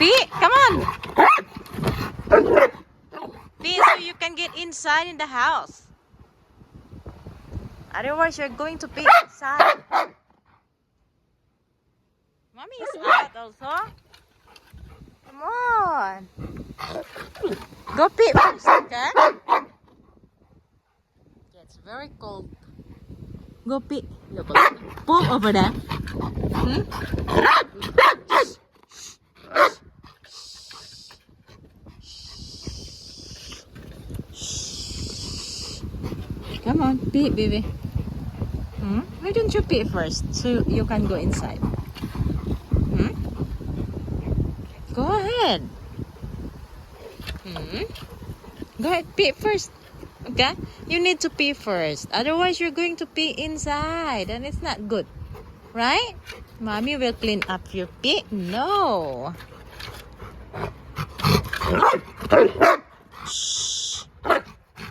Pee, come on. Pee so you can get inside in the house. Otherwise, you're going to pee inside. Mommy is out also. Come on. Go pee first, okay? It's very cold. Go pee. Look, pool over there. Hmm? Come on, pee, baby. Hmm? Why don't you pee first so you can go inside? Hmm? Go ahead. Hmm? Go ahead, pee first. Okay? You need to pee first. Otherwise, you're going to pee inside and it's not good. Right? Mommy will clean up your pee. No.